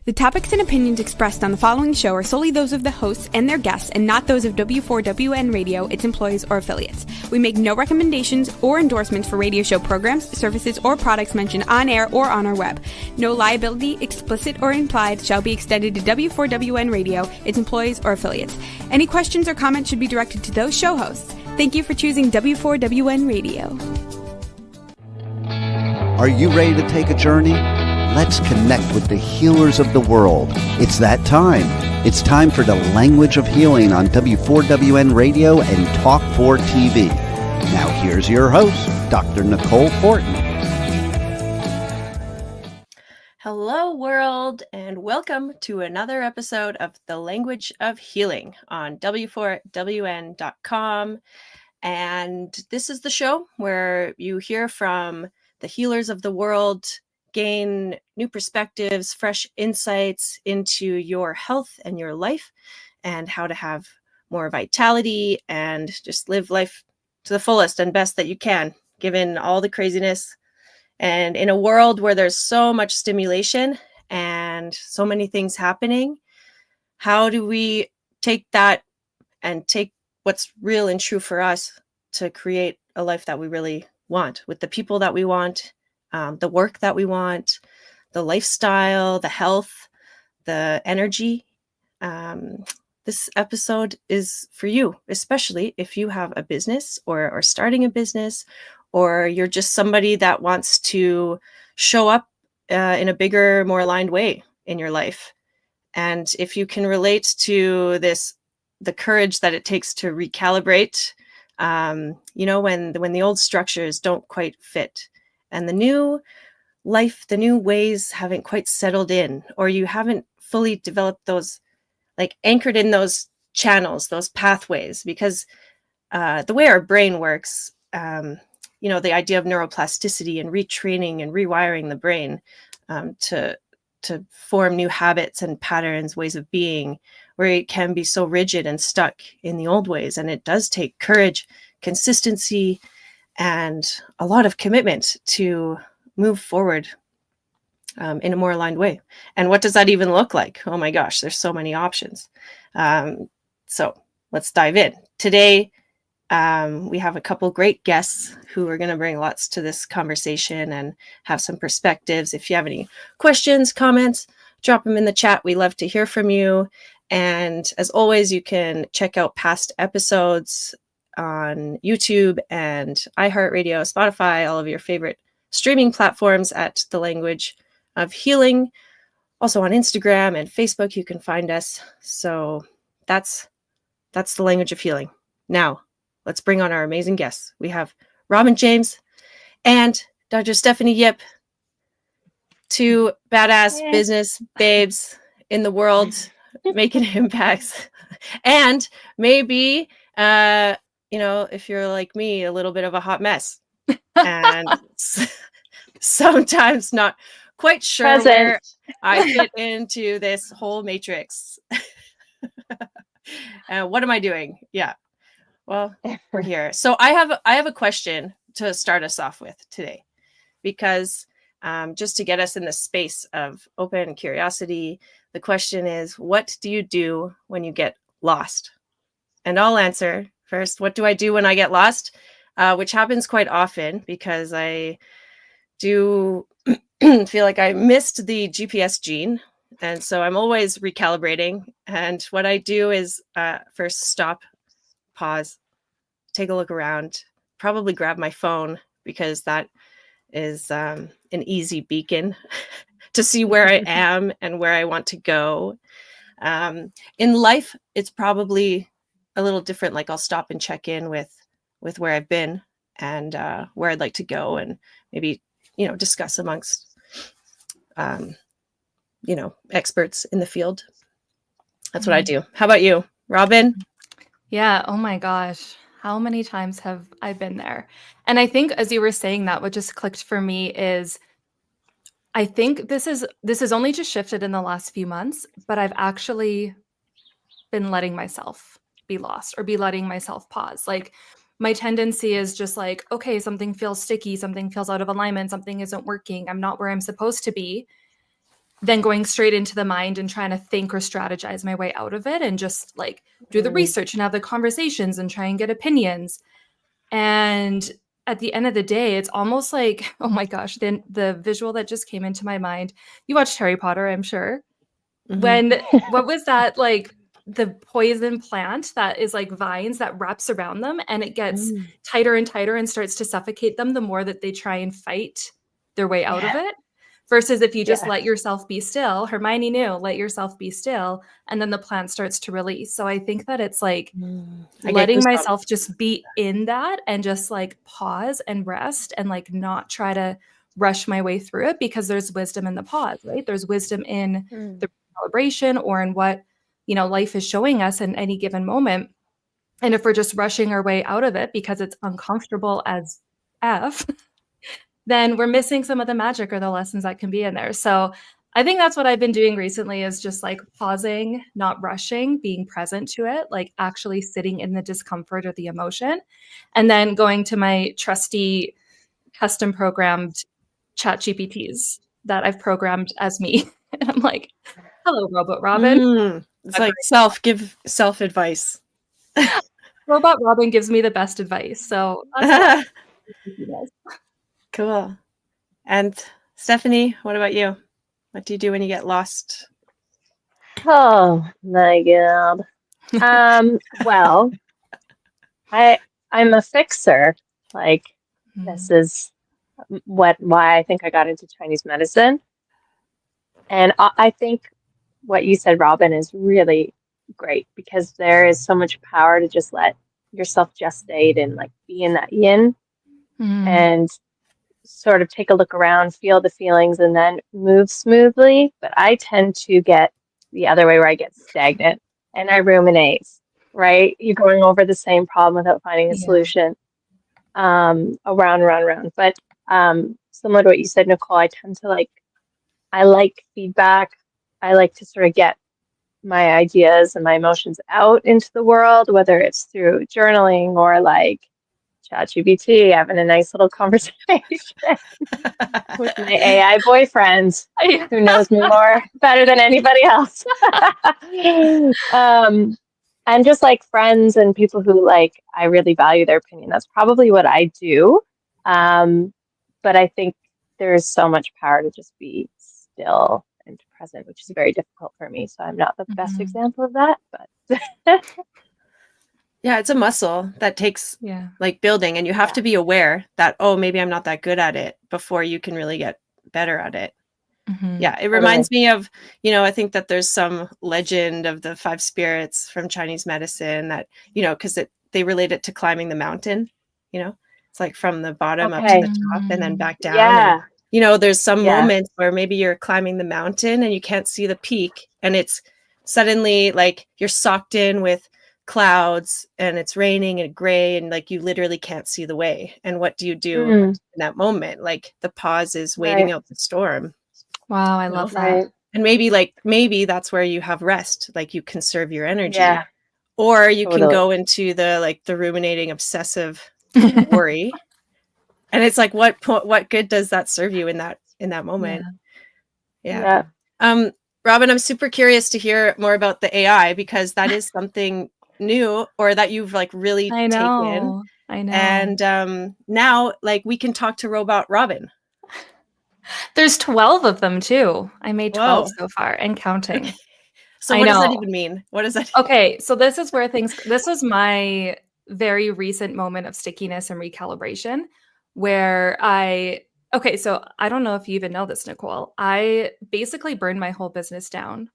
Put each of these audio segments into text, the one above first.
The topics and opinions expressed on the following show are solely those of the hosts and their guests and not those of W4WN Radio, its employees, or affiliates. We make no recommendations or endorsements for radio show programs, services, or products mentioned on air or on our web. No liability, explicit or implied, shall be extended to W4WN Radio, its employees, or affiliates. Any questions or comments should be directed to those show hosts. Thank you for choosing W4WN Radio. Are you ready to take a journey? Let's connect with the healers of the world. It's that time. It's time for the Language of Healing on W4WN Radio and Talk 4 TV. Now here's your host, Dr. Nicole Fortin. Hello, world, and welcome to another episode of The Language of Healing on W4WN.com. And this is the show where you hear from the healers of the world, gain new perspectives, fresh insights into your health and your life and how to have more vitality and just live life to the fullest and best that you can, given all the craziness. And in a world where there's so much stimulation and so many things happening, how do we take that and take what's real and true for us to create a life that we really want, with the people that we want, the work that we want, the lifestyle, the health, the energy. This episode is for you, especially if you have a business or are starting a business, or you're just somebody that wants to show up in a bigger, more aligned way in your life. And if you can relate to this, the courage that it takes to recalibrate, when the old structures don't quite fit and the new life, the new ways haven't quite settled in, or you haven't fully developed those, like anchored in those channels, those pathways, because the way our brain works, the idea of neuroplasticity and retraining and rewiring the brain to form new habits and patterns, ways of being, where it can be so rigid and stuck in the old ways. And it does take courage, consistency, and a lot of commitment to move forward in a more aligned way. And what does that even look like? Oh my gosh, there's so many options. So let's dive in. Today, we have a couple great guests who are going to bring lots to this conversation and have some perspectives. If you have any questions, comments, drop them in the chat. We love to hear from you. And as always, you can check out past episodes on YouTube and iHeartRadio, Spotify, all of your favorite streaming platforms at The Language of Healing. Also on Instagram and Facebook, you can find us. So that's The Language of Healing. Now, let's bring on our amazing guests. We have Robyn James and Dr. Stephanie Yip, two badass business babes in the world, making impacts. And maybe, if you're like me, a little bit of a hot mess. And sometimes not quite sure where I fit into this whole matrix. What am I doing? Yeah. Well, we're here. So I have a question to start us off with today, because just to get us in the space of open curiosity, the question is, what do you do when you get lost? And I'll answer first. What do I do when I get lost? Which happens quite often because I do feel like I missed the GPS gene. And so I'm always recalibrating. And what I do is first stop, pause, take a look around, probably grab my phone, because that is an easy beacon to see where I am and where I want to go. In life, it's probably a little different. Like I'll stop and check in with where I've been and where I'd like to go, and maybe, discuss amongst, experts in the field. That's what I do. How about you, Robyn? Yeah. Oh my gosh. How many times have I been there? And I think as you were saying that, what just clicked for me is, I think this is only just shifted in the last few months, but I've actually been letting myself be lost or be letting myself pause. Like my tendency is just like, okay, something feels sticky, something feels out of alignment, something isn't working, I'm not where I'm supposed to be. then going straight into the mind and trying to think or strategize my way out of it and just like do the research and have the conversations and try and get opinions. And at the end of the day, it's almost like, oh my gosh, then the visual that just came into my mind, you watched Harry Potter, I'm sure. When, what was that, like the poison plant that is like vines that wraps around them and it gets tighter and tighter and starts to suffocate them the more that they try and fight their way out of it. Versus if you just let yourself be still, Hermione knew, let yourself be still, and then the plant starts to release. So I think that it's like letting myself just be in that and just like pause and rest and like not try to rush my way through it, because there's wisdom in the pause, right? There's wisdom in the celebration or in what, you know, life is showing us in any given moment. And if we're just rushing our way out of it because it's uncomfortable as F, then we're missing some of the magic or the lessons that can be in there. So I think that's what I've been doing recently, is just like pausing, not rushing, being present to it, like actually sitting in the discomfort or the emotion, and then going to my trusty custom programmed chat GPTs that I've programmed as me. And I'm like, hello, Robot Robyn. It's like give self advice. Robot Robyn gives me the best advice. So that's cool. And Stephanie, what about you? What do you do when you get lost? Oh my God. Well, I'm a fixer. Like this is why I think I got into Chinese medicine. And I think what you said, Robyn, is really great, because there is so much power to just let yourself gestate and like be in that yin and sort of take a look around, feel the feelings, and then move smoothly. But I tend to get the other way, where I get stagnant and I ruminate, right? You're going over the same problem without finding a solution, around. But similar to what you said, Nicole, I tend to I like feedback. I like to sort of get my ideas and my emotions out into the world, whether it's through journaling or like ChatGPT, having a nice little conversation with my AI boyfriend who knows me better than anybody else. And just like friends and people who I really value their opinion. That's probably what I do. But I think there's so much power to just be still and present, which is very difficult for me. So I'm not the best example of that, but yeah, it's a muscle that takes building, and you have to be aware that, oh, maybe I'm not that good at it before you can really get better at it. Yeah, it reminds me of, I think that there's some legend of the 5 spirits from Chinese medicine that, because they relate it to climbing the mountain, it's like from the bottom up to the top and then back down. Yeah. And, there's some moments where maybe you're climbing the mountain and you can't see the peak, and it's suddenly like you're socked in with clouds and it's raining and gray, and you literally can't see the way. And what do you do in that moment? The pause is waiting out the storm. Wow, I love that. And maybe that's where you have rest, you conserve your energy, or you can go into the ruminating obsessive worry. And it's like, what good does that serve you in that moment? Yeah. Robyn, I'm super curious to hear more about the AI, because that is something new, or that you've really taken. I know. And now we can talk to Robot Robyn. There's 12 of them too. I made 12 so far and counting. So what does that even mean? What does that? Okay, so this was my very recent moment of stickiness and recalibration, where so I don't know if you even know this, Nicole. I basically burned my whole business down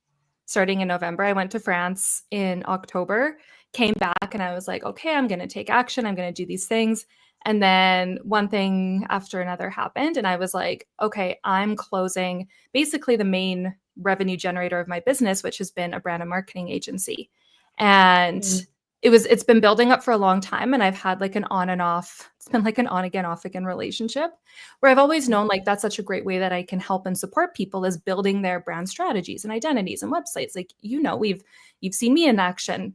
starting in November. I went to France in October, came back, and I was like, okay, I'm going to take action. I'm going to do these things. And then one thing after another happened. And I was like, okay, I'm closing basically the main revenue generator of my business, which has been a brand and marketing agency. And it's been building up for a long time. And I've had an on and off, it's been an on again, off again relationship, where I've always known that's such a great way that I can help and support people, is building their brand strategies and identities and websites. You've seen me in action,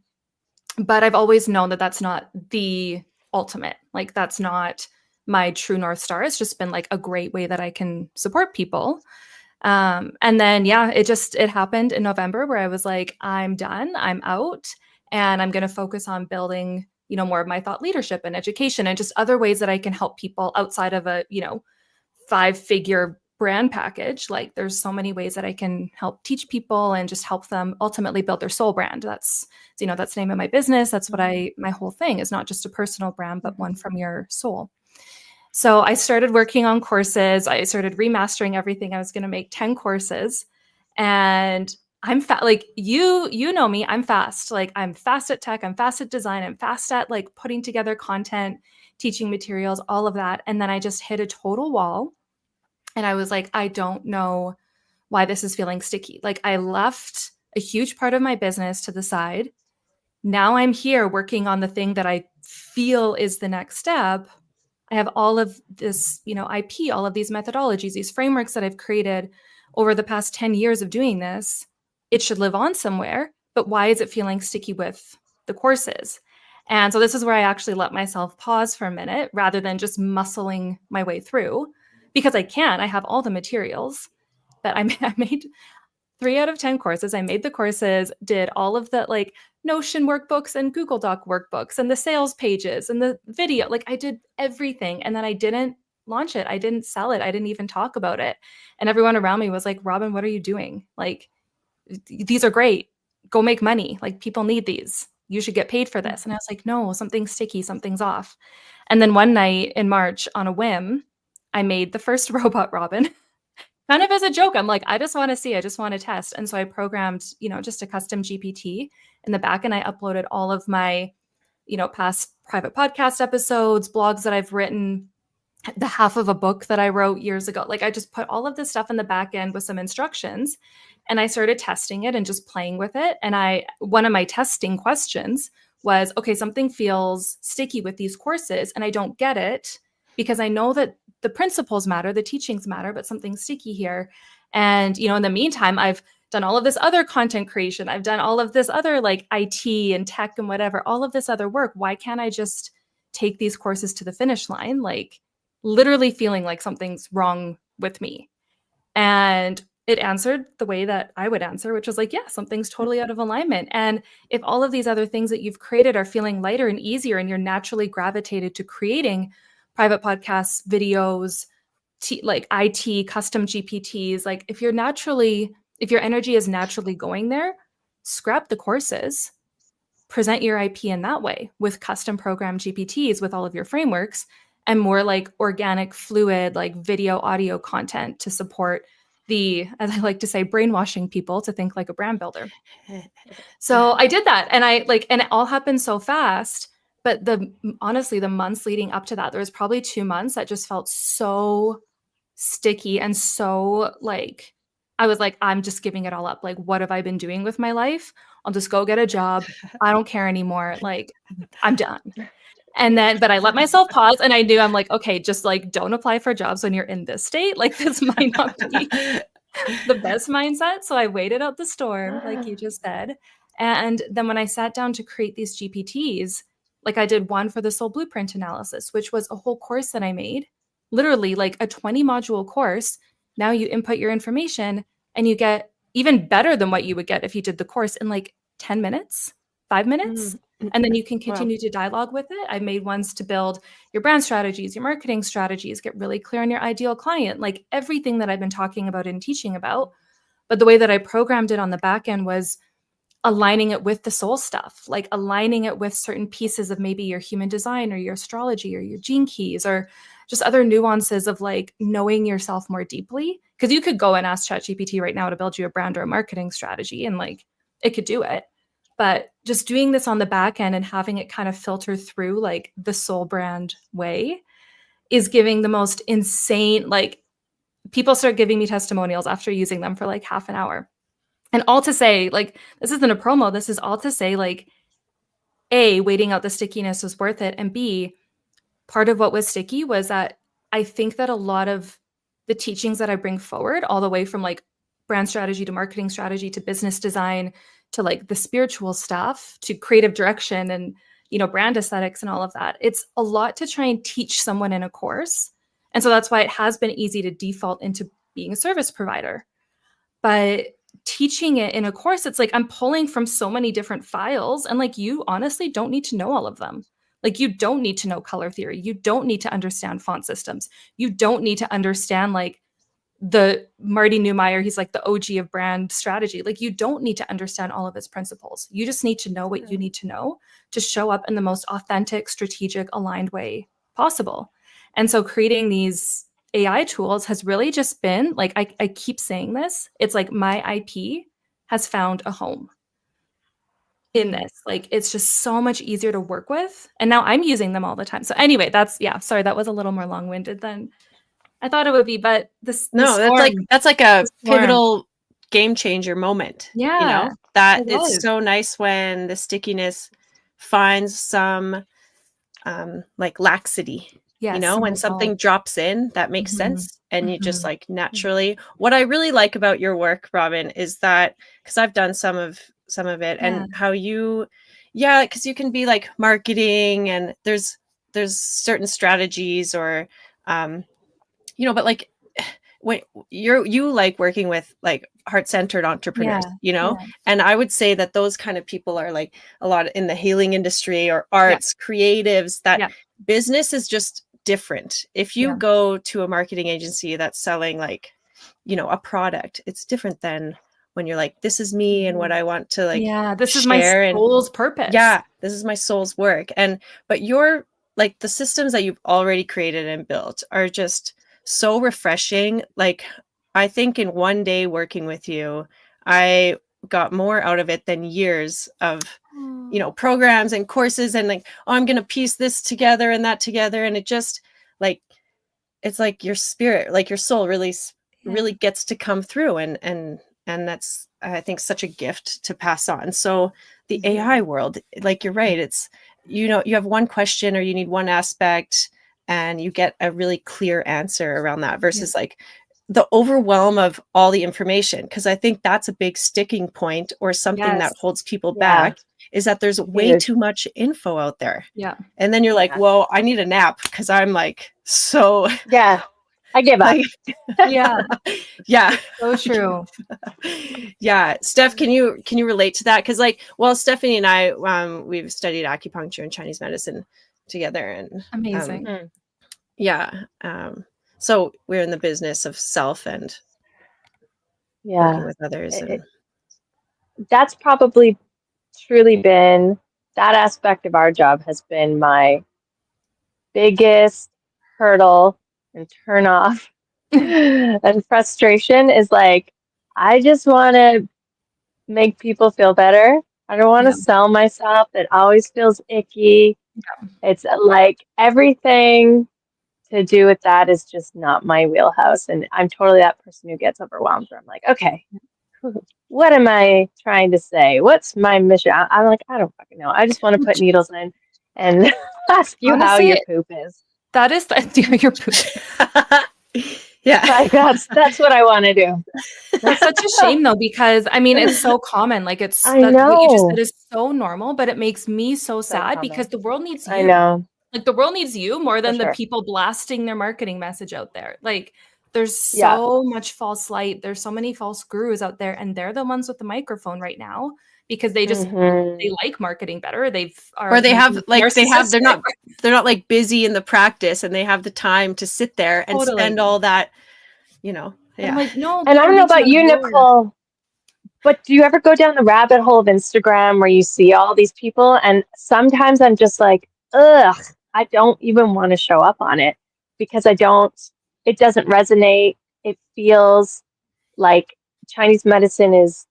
but I've always known that that's not the ultimate. That's not my true North Star. It's just been a great way that I can support people. And then, yeah, it happened in November where I was like, I'm done, I'm out, and I'm going to focus on building, more of my thought leadership and education and just other ways that I can help people outside of a, 5-figure brand package. Like there's so many ways that I can help teach people and just help them ultimately build their soul brand. That's the name of my business. That's what my whole thing is, not just a personal brand, but one from your soul. So I started working on courses. I started remastering everything. I was going to make 10 courses, and I'm like you know me, I'm fast. Like I'm fast at tech. I'm fast at design. I'm fast at like putting together content, teaching materials, all of that. And then I just hit a total wall. And I was like, I don't know why this is feeling sticky. Like I left a huge part of my business to the side. Now I'm here working on the thing that I feel is the next step. I have all of this, IP, all of these methodologies, these frameworks that I've created over the past 10 years of doing this. It should live on somewhere, but why is it feeling sticky with the courses? And so this is where I actually let myself pause for a minute rather than just muscling my way through, because I have all the materials, but I made 3 out of 10 courses. I made the courses, did all of the like Notion workbooks and Google Doc workbooks and the sales pages and the video. Like I did everything. And then I didn't launch it. I didn't sell it. I didn't even talk about it. And everyone around me was like, Robyn, what are you doing? Like, these are great. Go make money. Like people need these. You should get paid for this. And I was like, no, something's sticky. Something's off. And then one night in March on a whim, I made the first robot Robyn. Kind of as a joke. I'm like, I just want to test. And so I programmed, just a custom GPT in the back, and I uploaded all of my, past private podcast episodes, blogs that I've written, the half of a book that I wrote years ago. Like I just put all of this stuff in the back end with some instructions, and I started testing it and just playing with it. And one of my testing questions was, okay, something feels sticky with these courses and I don't get it, because I know that the principles matter, the teachings matter, but something's sticky here. And, in the meantime, I've done all of this other content creation. I've done all of this other like IT and tech and whatever, all of this other work. Why can't I just take these courses to the finish line? Like literally feeling like something's wrong with me. And it answered the way that I would answer, which was like, yeah, something's totally out of alignment. And if all of these other things that you've created are feeling lighter and easier, and you're naturally gravitated to creating private podcasts, videos, like IT, custom GPTs, like if your energy is naturally going there, scrap the courses, present your IP in that way with custom program GPTs with all of your frameworks, and more like organic, fluid, like video, audio content to support as I like to say, brainwashing people to think like a brand builder. So I did that, and and it all happened so fast. But honestly, the months leading up to that, there was probably 2 months that just felt so sticky and so like, I was like, I'm just giving it all up. Like, what have I been doing with my life? I'll just go get a job. I don't care anymore. Like, I'm done. But I let myself pause, and I knew, I'm like, okay, just like don't apply for jobs when you're in this state. Like this might not be the best mindset. So I waited out the storm, like you just said. And then when I sat down to create these GPTs, like I did one for the soul blueprint analysis, which was a whole course that I made, literally like a 20 module course. Now you input your information and you get even better than what you would get if you did the course in like 10 minutes, 5 minutes. And then you can continue to dialogue with it. I made ones to build your brand strategies, your marketing strategies, get really clear on your ideal client, like everything that I've been talking about and teaching about. But the way that I programmed it on the back end was aligning it with the soul stuff, like aligning it with certain pieces of maybe your human design or your astrology or your gene keys or just other nuances of like knowing yourself more deeply. Because you could go and ask ChatGPT right now to build you a brand or a marketing strategy, and like it could do it. But just doing this on the back end and having it kind of filter through like the Soulbrand way is giving the most insane, like people start giving me testimonials after using them for like half an hour. And all to say, like, this isn't a promo. This is all to say, like, A, waiting out the stickiness was worth it. And B, part of what was sticky was that I think that a lot of the teachings that I bring forward, all the way from like brand strategy to marketing strategy to business design to like the spiritual stuff to creative direction and, brand aesthetics and all of that, it's a lot to try and teach someone in a course. And so that's why it has been easy to default into being a service provider. But teaching it in a course, it's like I'm pulling from so many different files, and like you honestly don't need to know all of them. Like you don't need to know color theory. You don't need to understand font systems. You don't need to understand like the Marty Neumeier, he's like the OG of brand strategy. Like you don't need to understand all of his principles. You just need to know what you need to know to show up in the most authentic, strategic, aligned way possible. And so creating these AI tools has really just been like, I keep saying this, it's like my IP has found a home in this. Like it's just so much easier to work with. And now I'm using them all the time. So anyway, sorry, that was a little more long-winded than I thought it would be, but that's like a pivotal game changer moment. Yeah. That it's so nice when the stickiness finds some like laxity. Yes, when something drops in that makes sense, and you just like naturally. What I really like about your work, Robyn, is that because I've done some of it, and how you, because you can be like marketing, and there's certain strategies or but like when you like working with like heart-centered entrepreneurs, and I would say that those kind of people are like a lot in the healing industry or arts, creatives, that business is just different. If you go to a marketing agency that's selling like, a product, it's different than when you're like, this is me and what I want to like this share, is my soul's purpose. This is my soul's work. But you're like, the systems that you've already created and built are just so refreshing. Like, I think in one day working with you, I got more out of it than years of, programs and courses and like, I'm going to piece this together and that together. And it just like, it's like your spirit, like your soul really gets to come through. And that's, I think, such a gift to pass on. So the AI world, like, you're right. It's, you have one question or you need one aspect and you get a really clear answer around that versus like the overwhelm of all the information. Cause I think that's a big sticking point or something that holds people back, is that there's way too much info out there. Yeah. And then you're like, well, I need a nap because I'm like, so I give up. So true. Steph, can you relate to that? Because like, well, Stephanie and I, we've studied acupuncture and Chinese medicine together, and amazing. So we're in the business of self and working with others. That's probably truly been, that aspect of our job has been my biggest hurdle and turn off and frustration, is like, I just want to make people feel better. I don't want to sell myself. It always feels icky. It's like everything to do with that is just not my wheelhouse. And I'm totally that person who gets overwhelmed where I'm like, okay, what am I trying to say? What's my mission? I'm like, I don't fucking know. I just want to put needles in and ask you how your poop is. That is your poop. Like, that's what I want to do. That's such a shame though, because I mean, it's so common. Like what you just said is so normal, but it makes me so sad because the world needs you. I know. Like the world needs you more than the people blasting their marketing message out there. Like there's so much false light. There's so many false gurus out there, and they're the ones with the microphone right now because they just they like marketing better. They're not like busy in the practice, and they have the time to sit there and spend all that, I'm like, no. And I don't know about you, Nicole, but do you ever go down the rabbit hole of Instagram where you see all these people? And sometimes I'm just like, ugh, I don't even want to show up on it because it doesn't resonate. It feels like Chinese medicine is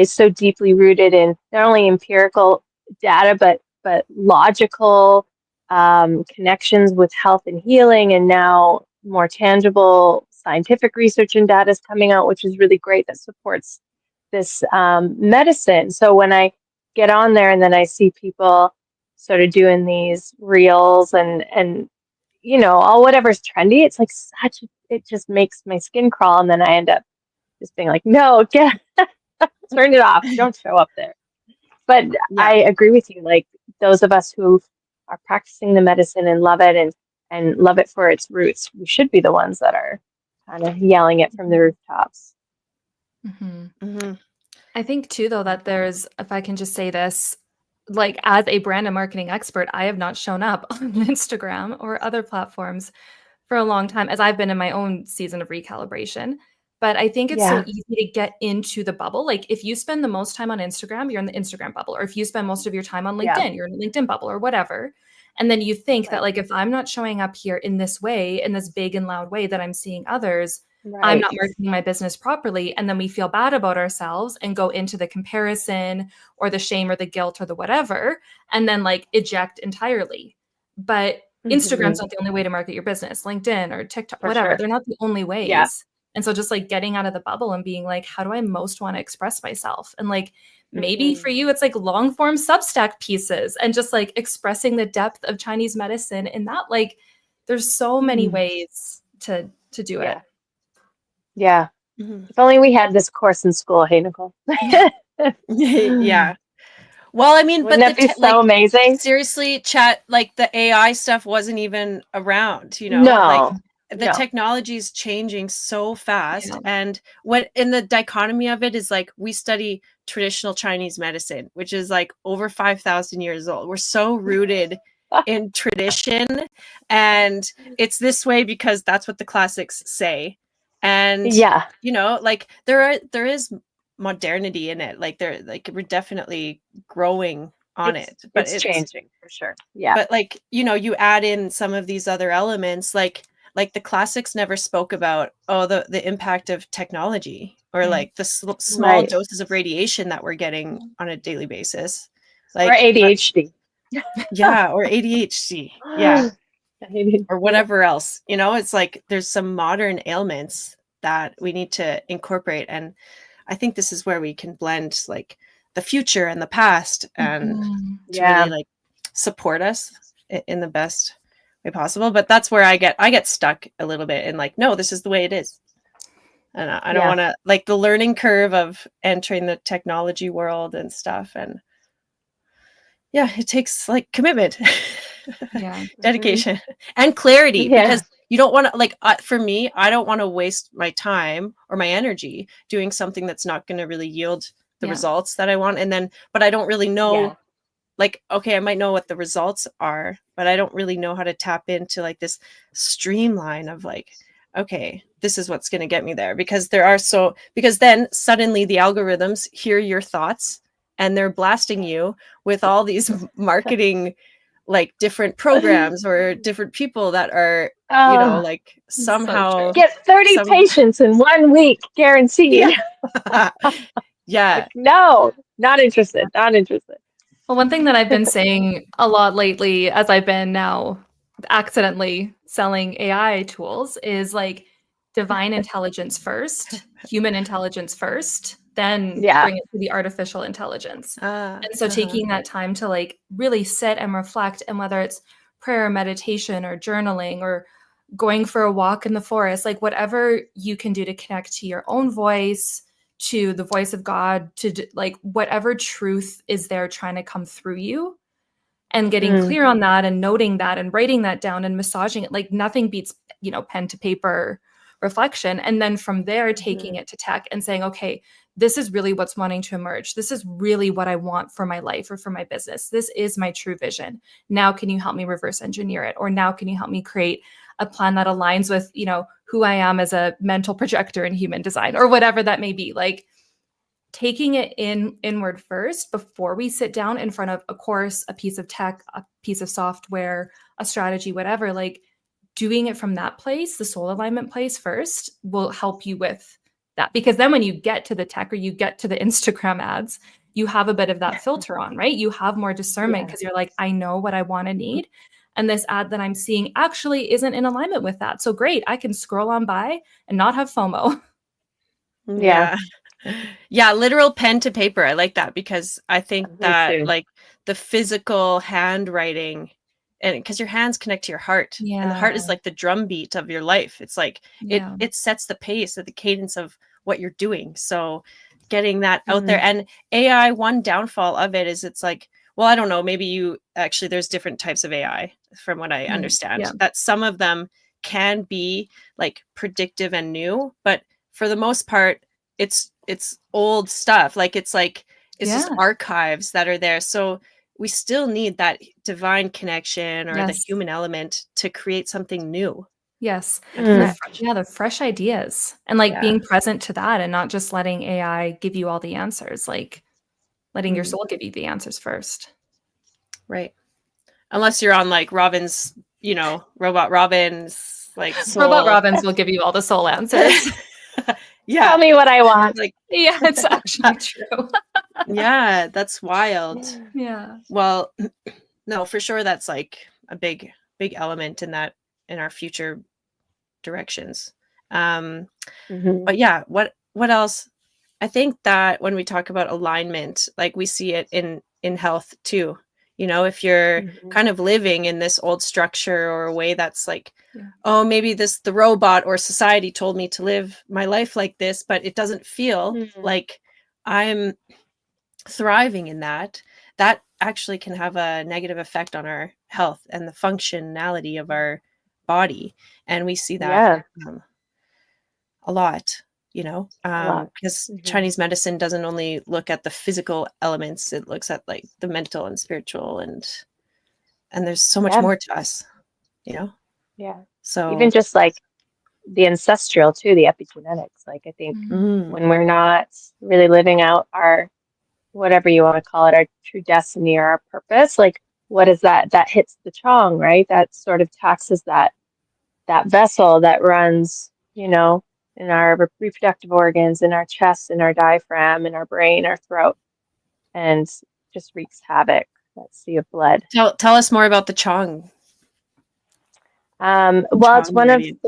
so deeply rooted in not only empirical data, but logical connections with health and healing, and now more tangible scientific research and data is coming out, which is really great, that supports this medicine. So when I get on there and then I see people sort of doing these reels and all whatever's trendy, it's like it just makes my skin crawl, and then I end up just being like, no, turn it off, don't show up there. But I agree with you, like those of us who are practicing the medicine and love it and love it for its roots, we should be the ones that are kind of yelling it from the rooftops. I think too, though, that there's, if I can just say this, like as a brand and marketing expert, I have not shown up on Instagram or other platforms for a long time, as I've been in my own season of recalibration. But I think it's so easy to get into the bubble. Like if you spend the most time on Instagram, you're in the Instagram bubble. Or if you spend most of your time on LinkedIn, you're in the LinkedIn bubble or whatever. And then you think that like, if I'm not showing up here in this way, in this big and loud way that I'm seeing others, I'm not marketing my business properly. And then we feel bad about ourselves and go into the comparison or the shame or the guilt or the whatever, and then like eject entirely. But Instagram's not the only way to market your business. LinkedIn or TikTok, whatever, they're not the only ways. And so just like getting out of the bubble and being like, how do I most want to express myself? And like, maybe for you, it's like long form Substack pieces and just like expressing the depth of Chinese medicine in that. Like, there's so many ways to do it. Yeah. If only we had this course in school. Hey, Nicole. Yeah. Well, I mean, wouldn't that be so amazing? Seriously, chat, like the AI stuff wasn't even around, you know? No. Like the technology is changing so fast. And what in the dichotomy of it is like, we study traditional Chinese medicine, which is like over 5,000 years old. We're so rooted in tradition, and it's this way because that's what the classics say. And you know, like there is modernity in it. Like we're definitely growing on it, but it's changing for sure. Yeah. But like, you know, you add in some of these other elements, like the classics never spoke about the impact of technology or like the small doses of radiation that we're getting on a daily basis, like or ADHD. Or ADHD. Or whatever else, you know. It's like there's some modern ailments that we need to incorporate, and I think this is where we can blend like the future and the past and to really like support us in the best way possible. But that's where I get stuck a little bit in like, no, this is the way it is. And I don't want to like the learning curve of entering the technology world and stuff. And it takes like commitment, dedication and clarity, because you don't want to like, for me, I don't want to waste my time or my energy doing something that's not going to really yield the results that I want. And then, but I don't really know, like, okay, I might know what the results are, but I don't really know how to tap into like this streamline of like, okay, this is what's going to get me there, because because then suddenly the algorithms hear your thoughts and they're blasting you with all these marketing, like different programs or different people that are, you know, like somehow get 30 patients in 1 week guaranteed. Like, no, not interested. Well, one thing that I've been saying a lot lately, as I've been now accidentally selling AI tools, is like divine intelligence first, human intelligence first, then bring it to the artificial intelligence. And so taking that time to like really sit and reflect, and whether it's prayer, meditation, or journaling, or going for a walk in the forest, like whatever you can do to connect to your own voice, to the voice of God, to like whatever truth is there trying to come through you, and getting clear on that and noting that and writing that down and massaging it. Like nothing beats, you know, pen to paper reflection. And then from there, taking it to tech and saying, okay, this is really what's wanting to emerge. This is really what I want for my life or for my business. This is my true vision. Now, can you help me reverse engineer it? Or now can you help me create a plan that aligns with, you know, who I am as a mental projector in human design, or whatever that may be. Like taking it inward first before we sit down in front of a course, a piece of tech, a piece of software, a strategy, whatever, like doing it from that place, the soul alignment place first, will help you with that. Because then when you get to the tech or you get to the Instagram ads, you have a bit of that filter on, right? You have more discernment because you're like, I know what I want to need. And this ad that I'm seeing actually isn't in alignment with that. So great, I can scroll on by and not have FOMO. Yeah, literal pen to paper. I like that, because I think that like the physical handwriting, and because your hands connect to your heart, and the heart is like the drum beat of your life. It's like it sets the pace of the cadence of what you're doing. So getting that out there. And AI, one downfall of it is it's like, well, I don't know, maybe there's different types of AI from what I understand, that some of them can be like predictive and new, but for the most part, it's it's old stuff. It's just Yeah. archives that are there. So we still need that divine connection or the Yes. human element to create something new. Yes. And Mm. fresh. The fresh ideas, and like Yeah. being present to that, and not just letting AI give you all the answers, like letting your soul give you the answers first. Right. Unless you're on like Robyn's, Robot Robyn's like soul. Robot Robins will give you all the soul answers. Yeah. Tell me what I want. Like, Yeah, it's actually true. yeah, that's wild. Yeah. Well, no, for sure that's like a big element in our future directions. Mhm. But yeah, what else? I think that when we talk about alignment, like we see it in health too. If you're Mhm. kind of living in this old structure or a way that's like, Yeah. oh, maybe the robot or society told me to live my life like this, but it doesn't feel like I'm thriving in that actually can have a negative effect on our health and the functionality of our body. And we see that a lot, because Chinese medicine doesn't only look at the physical elements, it looks at like the mental and spiritual, and there's so much more to us, so even just like the ancestral too, the epigenetics. Like I think when we're not really living out our, whatever you want to call it, our true destiny or our purpose, like what is that hits the chong, right? That sort of taxes that vessel that runs, in our reproductive organs, in our chest, in our diaphragm, in our brain, our throat, and just wreaks havoc. That sea of blood. tell us more about the Chong. Well, it's Chong one of meridian.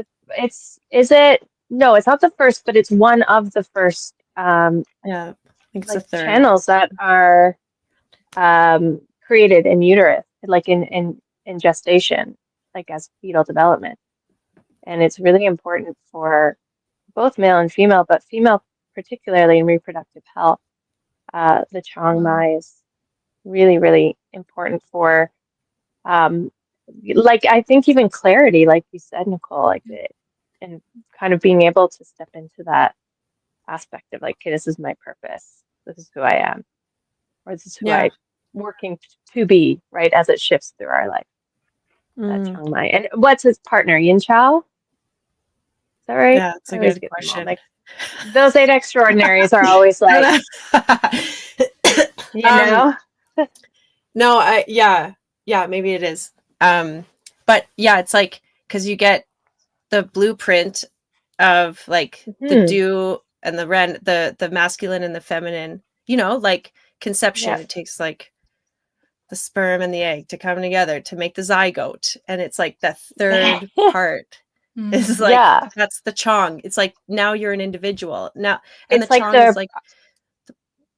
no, it's not the first, but it's one of the first Yeah, I think it's the third channels that are created in uterus, like in gestation, like as fetal development. And it's really important for both male and female, but female particularly in reproductive health. The Chong Mai is really, really important for, like, I think even clarity, like you said, Nicole, like and kind of being able to step into that aspect of like, okay, this is my purpose. This is who I am, or this is who I'm working to be, right, as it shifts through our life. That Chong Mai. And what's his partner, Yin Chao? Is that right? Yeah, it's a good question. Like, those 8 extraordinaries are always like, No, yeah, maybe it is. But yeah, it's like, because you get the blueprint of like the dew and the ren, the masculine and the feminine, like conception. It takes like the sperm and the egg to come together to make the zygote, and it's like the third part is like that's the Chong. It's like now you're an individual now, and it's the like Chong is like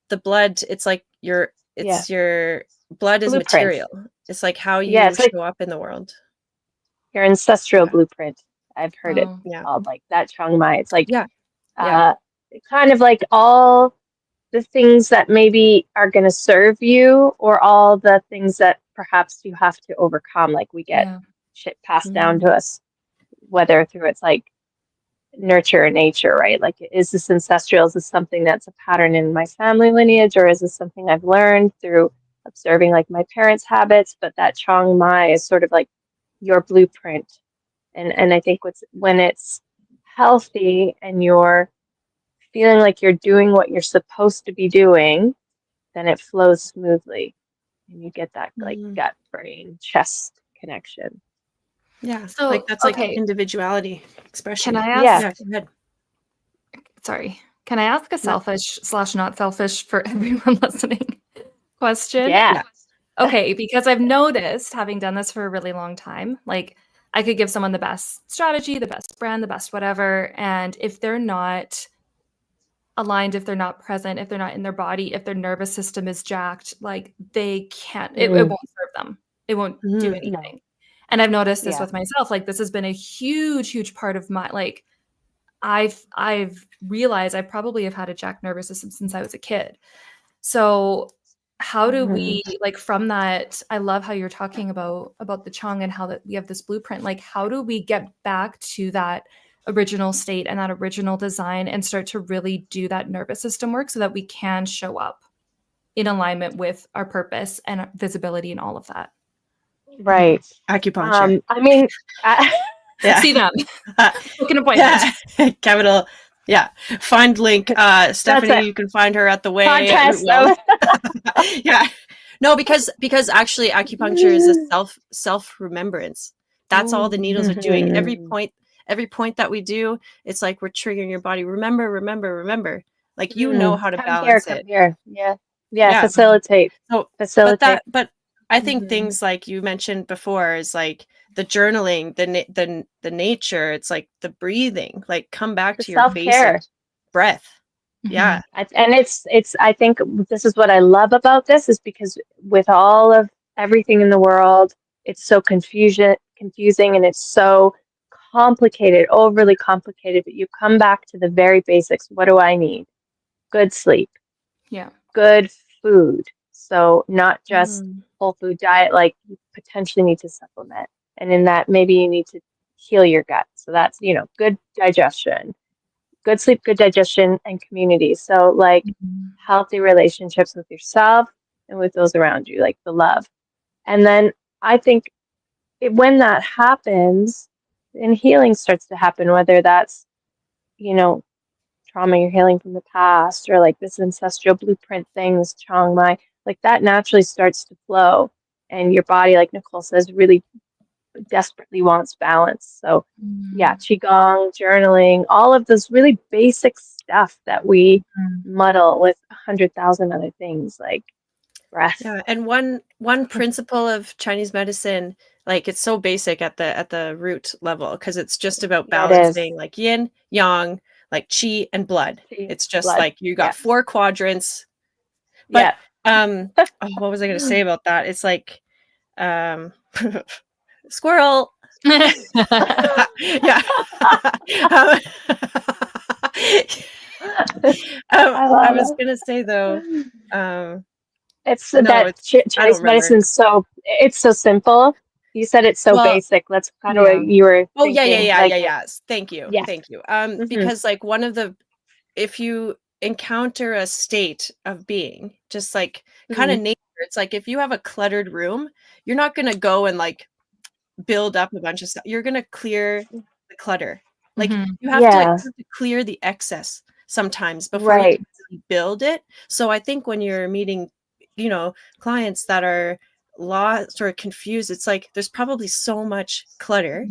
the blood. It's like your blood is blueprint. material. It's like how you show up in the world. Your ancestral blueprint. I've heard it called like that Chong Mai. It's like kind of like all the things that maybe are going to serve you, or all the things that perhaps you have to overcome. Like we get shit passed down to us, whether through it's like nurture or nature, right? Like, is this ancestral? Is this something that's a pattern in my family lineage, or is this something I've learned through observing like my parents' habits? But that Chong Mai is sort of like your blueprint. And I think when it's healthy and you're feeling like you're doing what you're supposed to be doing, then it flows smoothly and you get that like gut, brain, chest connection. Yeah. So like that's like individuality expression. Can I ask? Go ahead. Sorry. Can I ask a selfish / not selfish for everyone listening question? Yeah. Okay, because I've noticed, having done this for a really long time, like I could give someone the best strategy, the best brand, the best whatever, and if they're not aligned, if they're not present, if they're not in their body, if their nervous system is jacked, like they can't, it won't serve them. It won't do anything. No. And I've noticed this with myself. Like this has been a huge part of my, like I've realized I probably have had a jacked nervous system since I was a kid. So how do we, like, from that, I love how you're talking about the Chong and how that we have this blueprint. Like, how do we get back to that original state and that original design and start to really do that nervous system work so that we can show up in alignment with our purpose and visibility and all of that. Right. Acupuncture. I mean, Yeah. See them. Book an appointment. Yeah. Capital. Yeah. Find link. Stephanie, you can find her at the Way. podcast. Yeah. No, because actually acupuncture is a self remembrance. That's all the needles are doing. Every point that we do, it's like we're triggering your body. Remember. Like you know how to balance it. Here. Yeah. Facilitate. So, Facilitate. But I think things like you mentioned before is like the journaling, the nature. It's like the breathing. Like come back to your basic breath. Yeah. And it's I think this is what I love about this is because with all of everything in the world, it's so confusing and it's so complicated, overly complicated, but you come back to the very basics. What do I need? Good sleep. Yeah. Good food. So not just whole food diet, like you potentially need to supplement. And in that, maybe you need to heal your gut. So that's, good digestion. Good sleep, good digestion, and community. So like healthy relationships with yourself and with those around you, like the love. And then I think when that happens, and healing starts to happen, whether that's, trauma you're healing from the past or like this ancestral blueprint thing, this Chiang Mai, like that naturally starts to flow. And your body, like Nicole says, really desperately wants balance. So yeah, qigong, journaling, all of this really basic stuff that we muddle with 100,000 other things like breath. Yeah, and one principle of Chinese medicine, like it's so basic at the root level because it's just about balancing like yin, yang, like qi and blood. It's just like you got 4 quadrants. But what was I going to say about that? It's like squirrel. Yeah. I was going to say though, Chinese medicine it's so simple. You said it's so basic. That's kind of what you were thinking. Yeah. Thank you. Because like if you encounter a state of being, just like kind of nature, it's like if you have a cluttered room, you're not going to go and like build up a bunch of stuff. You're going to clear the clutter. Like you have to clear the excess sometimes before you can really build it. So I think when you're meeting, clients that are lost or confused, it's like there's probably so much clutter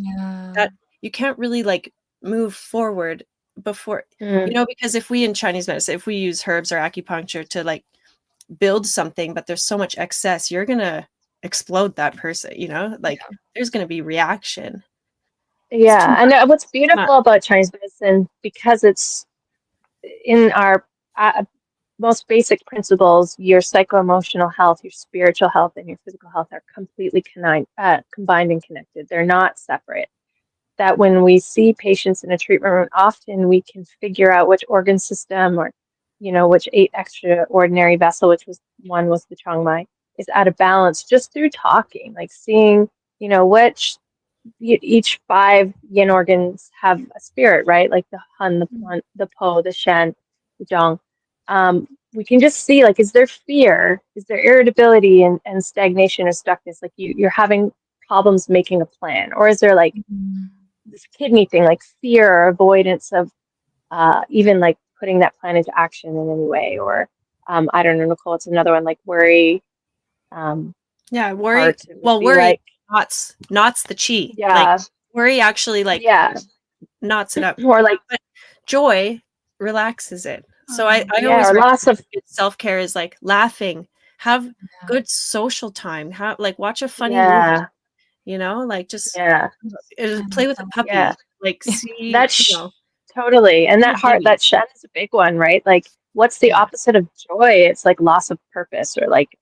that you can't really like move forward before, because if we in Chinese medicine, if we use herbs or acupuncture to like build something, but there's so much excess, you're going to explode that person, there's going to be reaction. Yeah. And what's beautiful about Chinese medicine, because it's in our most basic principles, your psycho-emotional health, your spiritual health, and your physical health are completely combined and connected. They're not separate. That when we see patients in a treatment room, often we can figure out which organ system or, which 8 extraordinary vessel, which was the Chiang Mai, is out of balance just through talking, like seeing, which each 5 yin organs have a spirit, right? Like the hun, the pon, the po, the shen, the zhang. We can just see, like, is there fear? Is there irritability and stagnation or stuckness? Like you're having problems making a plan, or is there like this kidney thing, like fear or avoidance of even like putting that plan into action in any way, or I don't know, Nicole, it's another one like worry. Worry. Well, worry like, knots the chi. Yeah, like, worry actually like knots it up. Or like but joy relaxes it. So I always lots of self-care is like laughing, have good social time, watch a funny movie, like just play with a puppy, like see that's totally. And that shen is a big one, right? Like what's the opposite of joy? It's like loss of purpose or like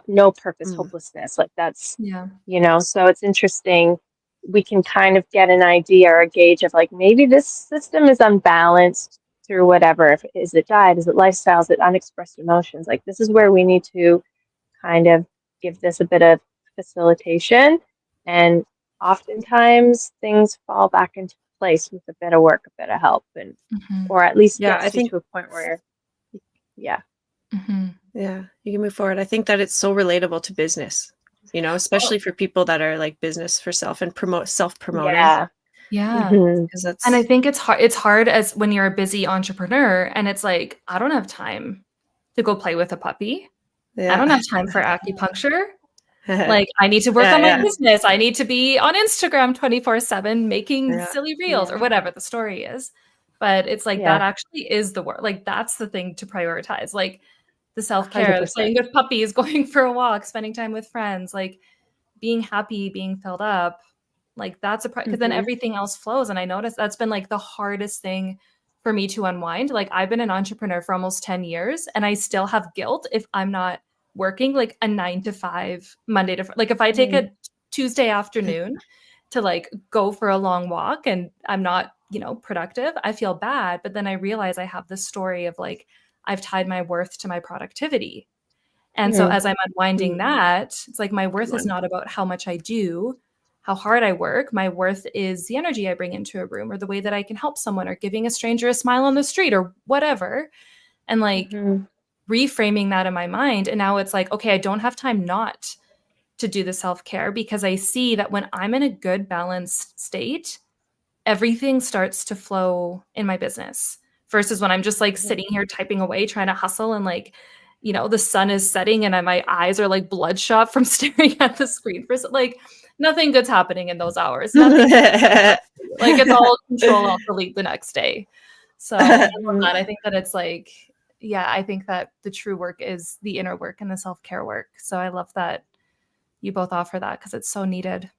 no purpose, hopelessness. Like that's so it's interesting. We can kind of get an idea or a gauge of like maybe this system is unbalanced through whatever. Is it diet? Is it lifestyle? Is it unexpressed emotions? Like this is where we need to kind of give this a bit of facilitation, and oftentimes things fall back into place with a bit of work, a bit of help, and Mhm. or at least Yeah, I gets you think to a point where, yeah. Mhm. yeah, you can move forward. I think that it's so relatable to business, especially for people that are like business for self and self-promoting, Yeah. Yeah. Mhm. because And I that's think it's hard as when you're a busy entrepreneur and it's like, I don't have time to go play with a puppy. I don't yeah. have time for acupuncture. Yeah, Like, I need to work on my yeah, business. I need to be on Instagram 24/7 making yeah. silly reels or Yeah. whatever the story is. But it's like that Yeah. actually is the work. Like, that's the thing to prioritize. Like the self-care, 100%. playing with puppies, going for a walk, spending time with friends, like being happy, being filled up. Like that's because then Mhm. everything else flows. And I noticed that's been like the hardest thing for me to unwind. Like I've been an entrepreneur for almost 10 years and I still have guilt if I'm not working like a 9 to 5 Monday to like if I take a Mm. Tuesday afternoon to like go for a long walk and I'm not, productive, I feel bad. But then I realize I have this story of like I've tied my worth to my productivity. And so Mm. as I'm unwinding that, it's like my Good worth is one. not about how much I do, how hard I work. My worth is the energy I bring into a room or the way that I can help someone or giving a stranger a smile on the street or whatever. And like Mhm. reframing that in my mind. And now it's like, okay, I don't have time not to do the self-care because I see that when I'm in a good balanced state, everything starts to flow in my business versus when I'm just like Mhm. sitting here typing away, trying to hustle and like, the sun is setting and my eyes are like bloodshot from staring at the screen for like nothing good's happening in those hours. Nothing like it's all control alt delete the next day. So I love Mhm. that. I think that it's like, yeah, I think that the true work is the inner work and the self-care work. So I love that you both offer that because it's so needed.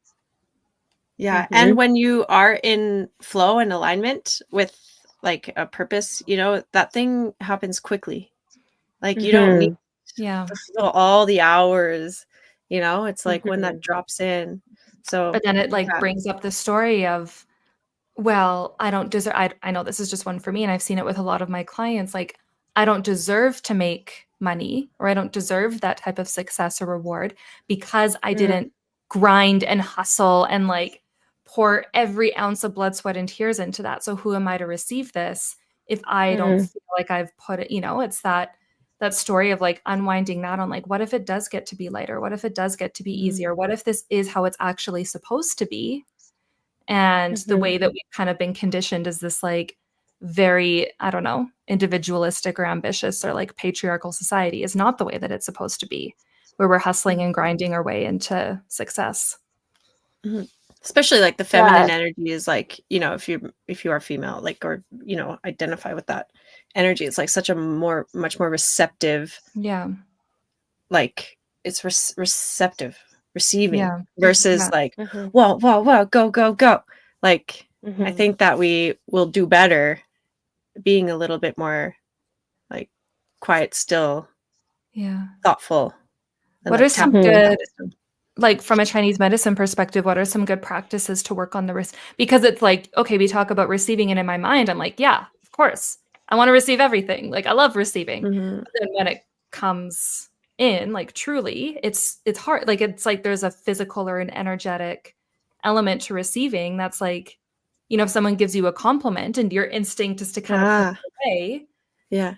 Yeah, and Mhm. when you are in flow and alignment with like a purpose, that thing happens quickly. Like you don't need Mhm. Yeah. to fill all the hours, it's like when that Mhm. drops in. So, But then it like yeah. brings up the story of, well, I don't deserve, I know this is just one for me, and I've seen it with a lot of my clients. Like, I don't deserve to make money, or I don't deserve that type of success or reward because I Mm. didn't grind and hustle and like pour every ounce of blood, sweat, and tears into that. So who am I to receive this if I don't Mm. feel like I've put it, it's that story of like unwinding that on like, what if it does get to be lighter? What if it does get to be easier? What if this is how it's actually supposed to be? And the Mhm. way that we've kind of been conditioned is this like very, I don't know, individualistic or ambitious or like patriarchal society is not the way that it's supposed to be, where we're hustling and grinding our way into success. Mhm. Especially like the Yeah. feminine energy is like, if you are female, like, or, identify with that energy, it's like such a much more receptive, Yeah. like it's receptive, receiving Yeah. versus Yeah. like, Mhm. whoa, whoa, whoa, go, go, go. Like, I Mhm. think that we will do better being a little bit more like quiet, still, Yeah. thoughtful, and What are like tap some into Mhm. that good, wisdom. like from a Chinese medicine perspective, what are some good practices to work on the risk? Because it's like, okay, we talk about receiving, and in my mind, I'm like, yeah, of course. I want to receive everything. Like I love receiving. Mhm. But then when it comes in, like truly, it's hard. Like it's like there's a physical or an energetic element to receiving that's like, if someone gives you a compliment and your instinct is to kind of push Ah, it away, yeah.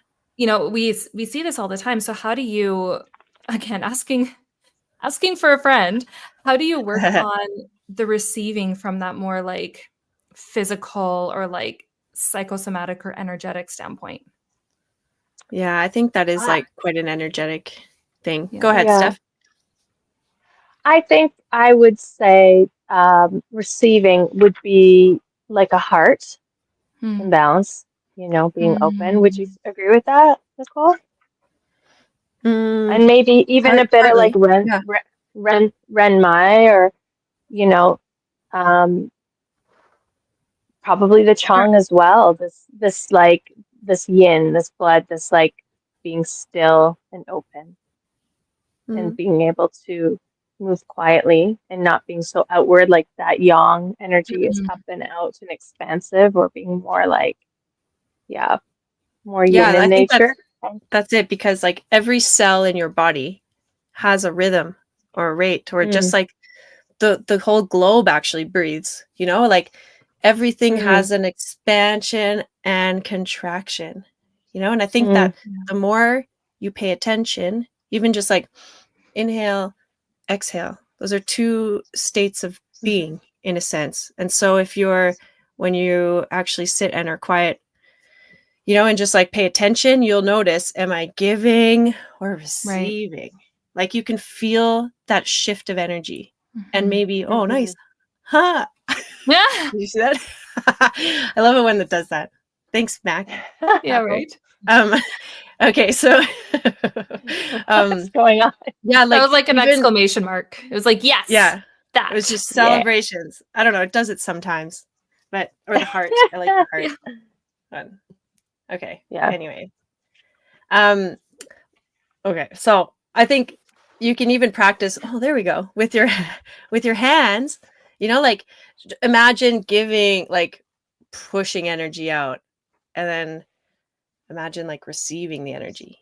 we see this all the time. So how do you, again, asking for a friend, how do you work on the receiving from that more like physical or like psychosomatic or energetic standpoint? Yeah, I think that is Ah, like quite an energetic thing. Go Yeah. ahead, yeah. Steph. I think I would say receiving would be like a heart Hmm. in balance, being open. Would you Mm. agree with that, Nicole? Mm, And maybe even a bit of like partly. Yeah. Ren Mai, or, you know, um, probably the Sure. Chong as well. This like this yin, this blood, this like being still and open, and Mhm. being able to move quietly and not being so outward, like that yang energy is Mm. up and out and expansive, or being more like, yeah, more Yeah, yin I in think nature. that's it, because like every cell in your body has a rhythm or a rate, or just Mm, like the whole globe actually breathes, like everything has an expansion and contraction, and I think that the more you pay attention, even just like inhale, exhale, those are two states of being in a sense. And so when you actually sit and are quiet, and just like pay attention, you'll notice, am I giving or receiving? Like you can feel that shift of energy and maybe, oh, nice. Ha! Yeah. Did you see that? I love it when it does that. Thanks, Mac. Yeah, right. Okay, so what's going on? Yeah, That was like an exclamation mark. It was like, yes. Yeah. That. It was just celebrations. Yeah. I don't know, it does it sometimes. Or the heart. I like the heart. Yeah. Okay. Yeah. Anyway. Okay. So I think you can even practice. Oh, there we go. With your hands, like imagine giving, like pushing energy out, and then imagine like receiving the energy.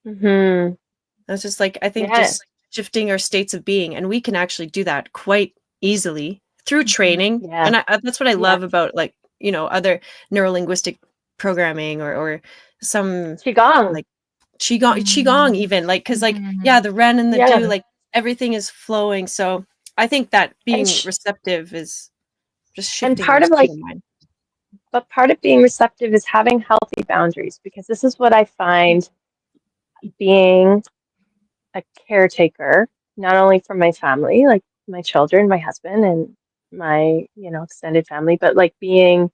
That's just like, I think just shifting our states of being, and we can actually do that quite easily through training. And that's what I love about like, other neurolinguistic programming or some Qigong, like Qigong even, like, cause like, the Ren and the Do, like everything is flowing. So I think that being receptive is just shifting. And part of mind. But part of being receptive is having healthy boundaries, because this is what I find being a caretaker, not only for my family, like my children, my husband, and my, extended family, but like being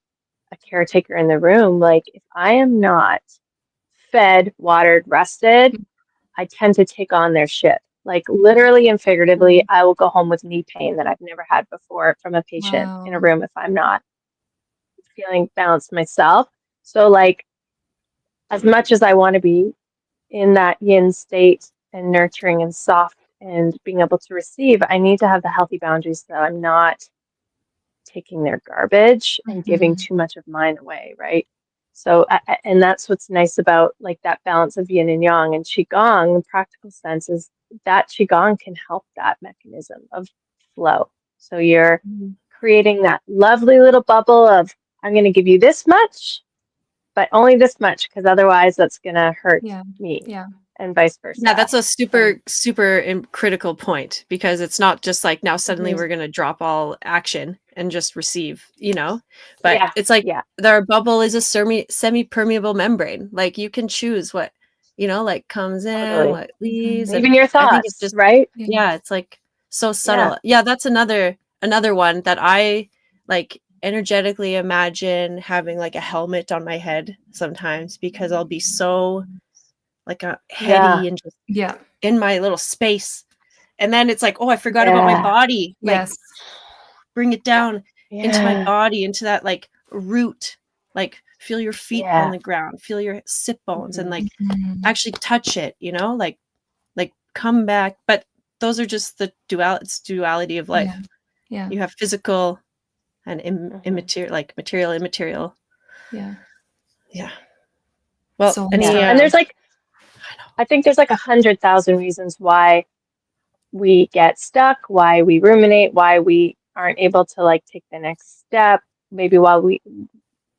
a caretaker in the room. Like if I am not fed, watered, rested, I tend to take on their shit. Like literally and figuratively, I will go home with knee pain that I've never had before from a patient in a room if I'm not feeling balanced myself. So like, as much as I want to be in that yin state and nurturing and soft and being able to receive, I need to have the healthy boundaries so I'm not taking their garbage and giving too much of mine away, right? So, and that's what's nice about like that balance of yin and yang. And Qigong, in practical sense, is that Qigong can help that mechanism of flow. So you're creating that lovely little bubble of, I'm going to give you this much, but only this much, because otherwise that's going to hurt me. Yeah. And vice versa. Yeah, that's a super critical point, because it's not just like now suddenly we're going to drop all action and just receive, but it's like their bubble is a semi-permeable membrane. Like you can choose what, like comes in, what leaves. Even your thoughts, I think it's just, right? Yeah, it's like so subtle. Yeah, that's another one that I like energetically imagine having like a helmet on my head sometimes, because I'll be so like a heady and just in my little space, and then it's like, oh, I forgot about my body. Like bring it down into my body, into that like root, like feel your feet on the ground, feel your sit bones, and like actually touch it, like come back. But those are just the duality of life. You have physical and immaterial, like material, immaterial. Well, so, and there's like, I think there's like 100,000 reasons why we get stuck, why we ruminate, why we aren't able to like take the next step, maybe while we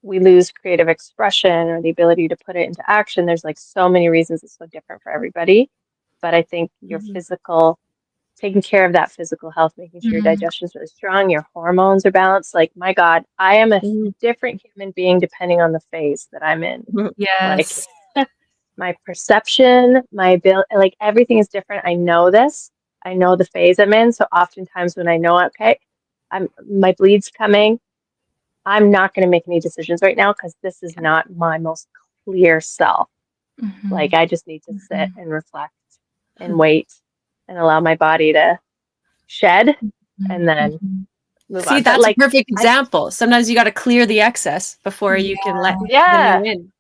lose creative expression or the ability to put it into action. There's like so many reasons. It's so different for everybody. But I think your physical, taking care of that physical health, making sure your digestion is really strong, your hormones are balanced. Like, my God, I am a different human being depending on the phase that I'm in. Yes. Like, my perception, my ability, like everything is different. I know this. I know the phase I'm in. So oftentimes when I know, okay, my bleed's coming, I'm not going to make any decisions right now because this is not my most clear self. Like, I just need to sit and reflect and wait and allow my body to shed and then move on. That's like a perfect example. Sometimes you got to clear the excess before you can let the new in.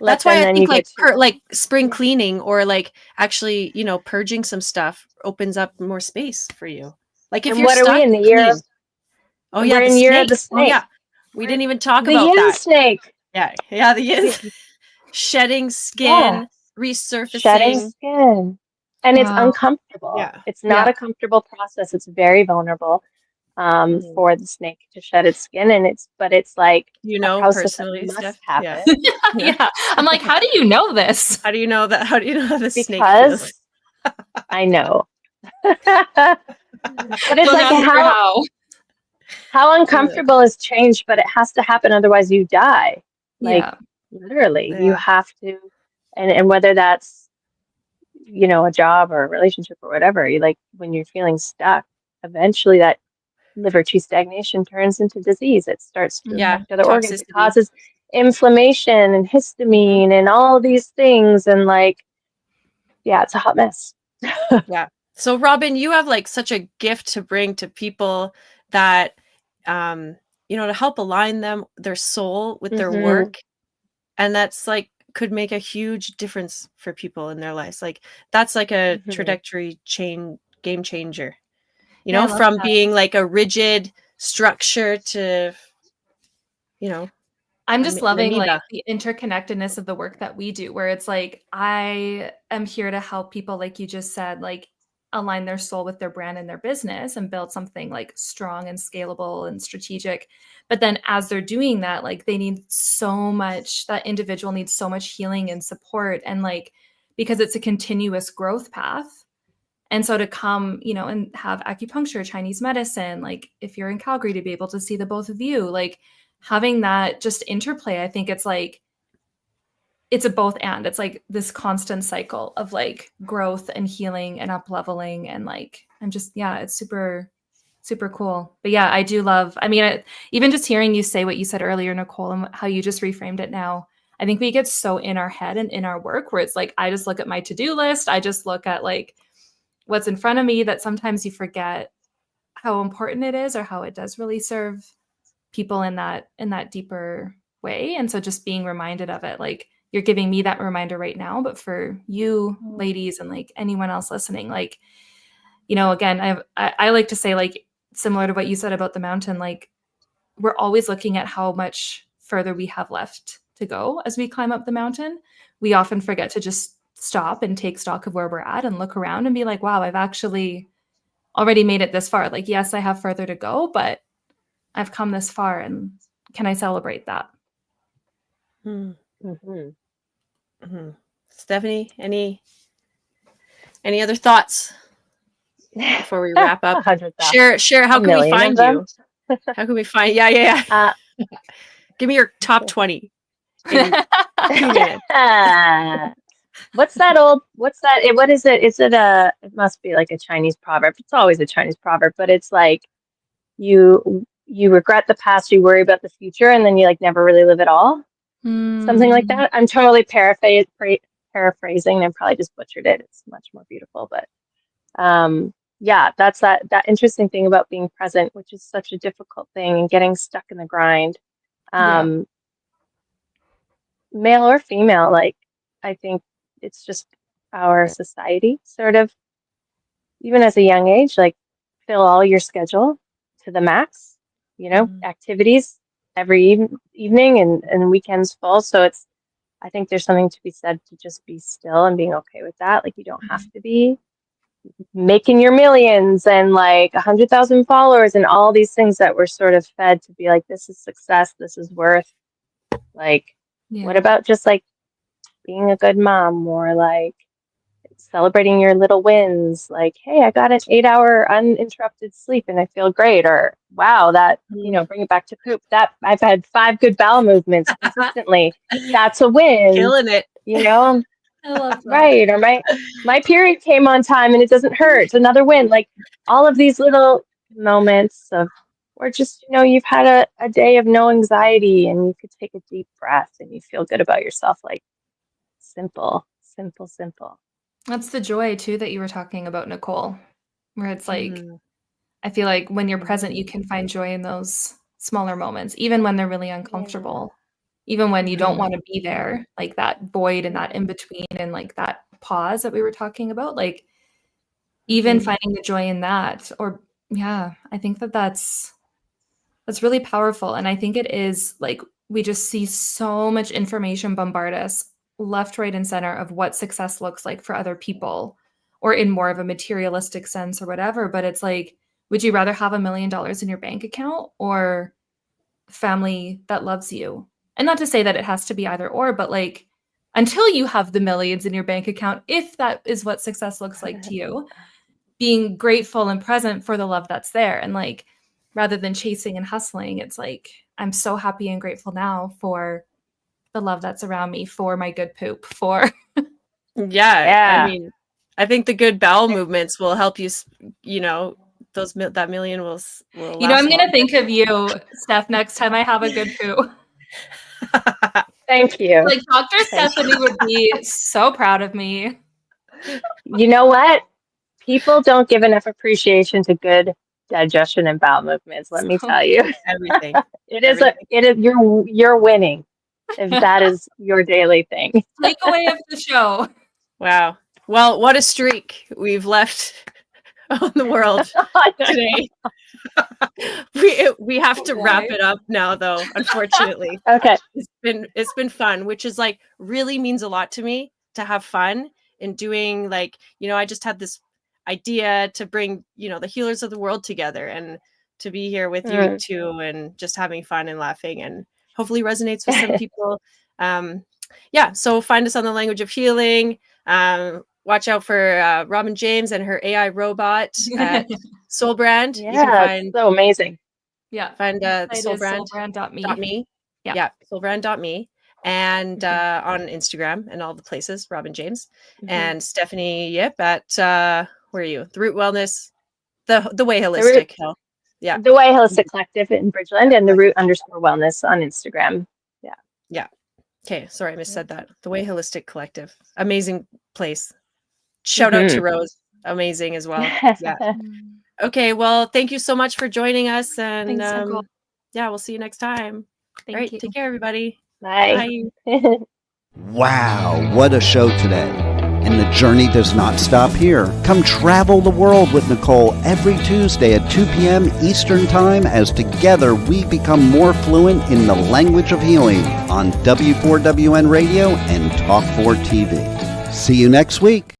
That's why I think like spring cleaning or like actually, purging some stuff opens up more space for you. Like if you're what stuck, are we in the year of? Oh yeah, we're in year of the snake. Oh yeah, we didn't even talk the about yin that. Snake. Yeah, the yin shedding skin, resurfacing, shedding skin, and it's uncomfortable. It's not a comfortable process. It's very vulnerable. for the snake to shed its skin. And it's like You a know, process that personally, must Steph? happen. Yeah. I'm like, how do you know this? How do you know that? How do you know how the snake Because feels? I know. But it's Don't like ask her how. how uncomfortable is change, but it has to happen, otherwise you die. Like, Yeah. literally, you Yeah. have to, and whether that's, you know, a job or a relationship or whatever, you like when you're feeling stuck, eventually that liver qi stagnation turns into disease. It starts to Yeah, affect other organs. It toxicity. causes inflammation and histamine and all these things. And like, yeah, it's a hot mess. Yeah. So Robyn, you have like such a gift to bring to people that, you know, to help align their soul with their work. And that's like, could make a huge difference for people in their lives. Like that's like a trajectory game changer, you Yeah, I know, love from that. being like a rigid structure to, you know, I'm just loving like amoeba. the interconnectedness of the work that we do, where it's like, I am here to help people, like you just said, like align their soul with their brand and their business and build something like strong and scalable and strategic. But then as they're doing that, like they need so much, that individual needs so much healing and support. And like, because it's a continuous growth path. And so to come, you know, and have acupuncture, Chinese medicine, like if you're in Calgary, to be able to see the both of you, like having that just interplay, I think it's like, it's a both and. It's like this constant cycle of like growth and healing and up leveling. And like, I'm just, yeah, it's super, super cool. But yeah, I do love, I mean, even just hearing you say what you said earlier, Nicole, and how you just reframed it now, I think we get so in our head and in our work where it's like, I just look at my to-do list. I just look at like what's in front of me, that sometimes you forget how important it is or how it does really serve people in that deeper way. And so just being reminded of it, like you're giving me that reminder right now, but for you ladies and like anyone else listening, like, you know, again, I like to say, like, similar to what you said about the mountain, like we're always looking at how much further we have left to go as we climb up the mountain. We often forget to just stop and take stock of where we're at and look around and be like, wow, I've actually already made it this far. Like, yes, I have further to go, but I've come this far, and can I celebrate that? Stephanie, any other thoughts before we wrap up? 100,000. Share. How A can we million of find them. you? How can we find? Yeah. Give me your top 20. In 2 minutes. What's that? What is it? Is it it must be like a Chinese proverb. It's always a Chinese proverb, but it's like you regret the past, you worry about the future, and then you like never really live at all. Something like that. I'm totally paraphrasing, and I probably just butchered it. It's much more beautiful, but yeah, that's that interesting thing about being present, which is such a difficult thing, and getting stuck in the grind. Male or female, like I think it's just our society sort of, even as a young age, like fill all your schedule to the max, you know, activities every evening and weekends full. So it's, I think there's something to be said to just be still and being okay with that. Like you don't have to be making your millions and like 100,000 followers and all these things that we're sort of fed to be like, this is success, this is worth. Like, what about just like being a good mom, or like celebrating your little wins? Like, hey, I got an 8-hour uninterrupted sleep and I feel great. Or wow, that, you know, bring it back to poop, that I've had 5 good bowel movements consistently. That's a win. Killing it. You know? I love that. Right. Or my period came on time and it doesn't hurt. It's another win. Like all of these little moments of, or just, you know, you've had a day of no anxiety and you could take a deep breath and you feel good about yourself. Like simple. That's the joy too that you were talking about, Nicole, where it's like, I feel like when you're present, you can find joy in those smaller moments, even when they're really uncomfortable, even when you don't want to be there, like that void and that in between and like that pause that we were talking about, like even finding the joy in that. Or I think that's really powerful. And I think it is like, we just see so much information bombard us left, right, and center of what success looks like for other people, or in more of a materialistic sense or whatever. But it's like, would you rather have $1 million in your bank account or family that loves you? And not to say that it has to be either or, but like, until you have the millions in your bank account, if that is what success looks like to you, being grateful and present for the love that's there. And like, rather than chasing and hustling, it's like, I'm so happy and grateful now for the love that's around me, for my good poop, for. Yeah. I mean, I think the good bowel movements will help you, you know, that million will you know, I'm going to think of you, Steph, next time I have a good poo. Thank you. Like Dr. Stephanie would be so proud of me. You know what? People don't give enough appreciation to good digestion and bowel movements. Let me tell you, everything. It is you're winning if that is your daily thing. Takeaway of the show. Wow. Well, what a streak we've left on the world today. we have to wrap it up now, though, unfortunately. Okay. It's been fun, which is like really means a lot to me to have fun in doing, like, you know, I just had this idea to bring, you know, the healers of the world together and to be here with you too, and just having fun and laughing, and hopefully resonates with some people. So find us on the Language of Healing. Watch out for Robyn James and her AI robot at Soulbrand. Yeah, you can find so amazing. Yeah, find soulbrand.me. Yeah, soulbrand.me. And on Instagram and all the places, Robyn James and Stephanie Yip at where are you? The Root Wellness, the Way Holistic Health. Yeah, The Way Holistic Collective in Bridgeland, and the Root_Wellness on Instagram. Yeah. Okay, sorry, I missaid that. The Way Holistic Collective, amazing place. Shout out to Rose, amazing as well. Yeah. Okay, well, thank you so much for joining us, and we'll see you next time. All right, take care, everybody. Bye. Wow, what a show today. And the journey does not stop here. Come travel the world with Nicole every Tuesday at 2 p.m. Eastern Time as together we become more fluent in the language of healing on W4WN Radio and Talk4 TV. See you next week.